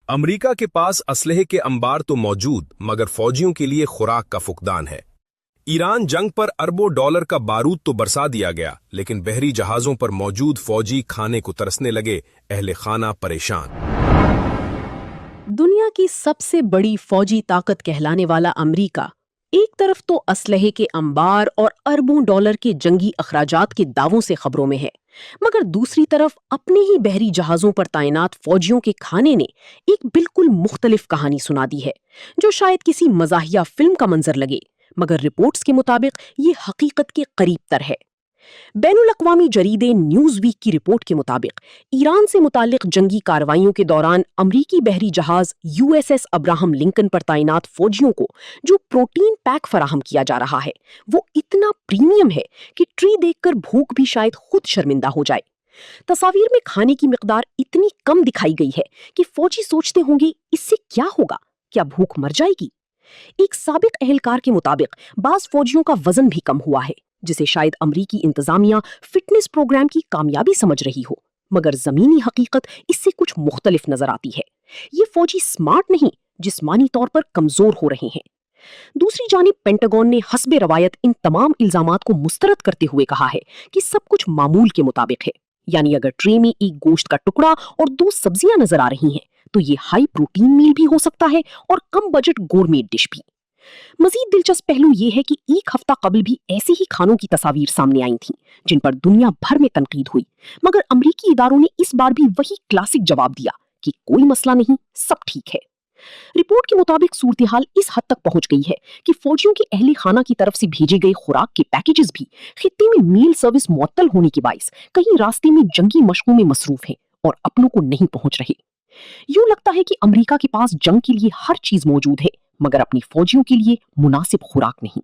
امریکہ کے پاس اسلحے کے انبار تو موجود مگر فوجیوں کے لیے خوراک کا فقدان ہے۔ ایران جنگ پر اربوں ڈالر کا بارود تو برسا دیا گیا لیکن بحری جہازوں پر موجود فوجی کھانے کو ترسنے لگے، اہل خانہ پریشان۔ دنیا کی سب سے بڑی فوجی طاقت کہلانے والا امریکہ ایک طرف تو اسلحے کے انبار اور اربوں ڈالر کے جنگی اخراجات کے دعووں سے خبروں میں ہے، مگر دوسری طرف اپنے ہی بحری جہازوں پر تعینات فوجیوں کے کھانے نے ایک بالکل مختلف کہانی سنا دی ہے، جو شاید کسی مزاحیہ فلم کا منظر لگے مگر رپورٹس کے مطابق یہ حقیقت کے قریب تر ہے۔ بین الاقوامی جریدے نیوز ویک کی رپورٹ کے مطابق ایران سے متعلق جنگی کارروائیوں کے دوران امریکی بحری جہاز USS ابراہم لنکن پر تعینات فوجیوں کو جو پروٹین پیک فراہم کیا جا رہا ہے وہ اتنا پریمیم ہے کہ ٹری دیکھ کر بھوک بھی شاید خود شرمندہ ہو جائے۔ تصاویر میں کھانے کی مقدار اتنی کم دکھائی گئی ہے کہ فوجی سوچتے ہوں گے اس سے کیا ہوگا، کیا بھوک مر جائے گی؟ ایک سابق اہلکار کے مطابق بعض فوجیوں کا وزن بھی کم ہوا ہے، جسے شاید امریکی انتظامیہ فٹنس پروگرام کی کامیابی سمجھ رہی ہو، مگر زمینی حقیقت اس سے کچھ مختلف نظر آتی ہے۔ یہ فوجی سمارٹ نہیں، جسمانی طور پر کمزور ہو رہے ہیں۔ دوسری جانب پینٹاگون نے حسب روایت ان تمام الزامات کو مسترد کرتے ہوئے کہا ہے کہ سب کچھ معمول کے مطابق ہے، یعنی اگر ٹرے میں ایک گوشت کا ٹکڑا اور 2 سبزیاں نظر آ رہی ہیں تو یہ ہائی پروٹین میل بھی ہو سکتا ہے اور کم بجٹ گورمیٹ ڈش بھی۔ مزید دلچسپ پہلو یہ ہے کہ ایک ہفتہ قبل بھی ایسے ہی کھانوں کی تصاویر سامنے آئی تھیں جن پر دنیا بھر میں تنقید ہوئی، مگر امریکی اداروں نے اس بار بھی وہی کلاسک جواب دیا کہ کوئی مسئلہ نہیں، سب ٹھیک ہے۔ رپورٹ کے مطابق صورتحال اس حد تک پہنچ گئی ہے کہ فوجیوں کے اہل خانہ کی طرف سے بھیجے گئے خوراک کے پیکیجز بھی خطے میں میل سروس معطل ہونے کے باعث کہیں راستے میں جنگی مشقوں میں مصروف ہیں اور اپنوں کو نہیں پہنچ رہے۔ یوں لگتا ہے کہ امریکہ کے پاس جنگ کے لیے ہر چیز موجود ہے مگر اپنی فوجیوں کے لیے مناسب خوراک نہیں۔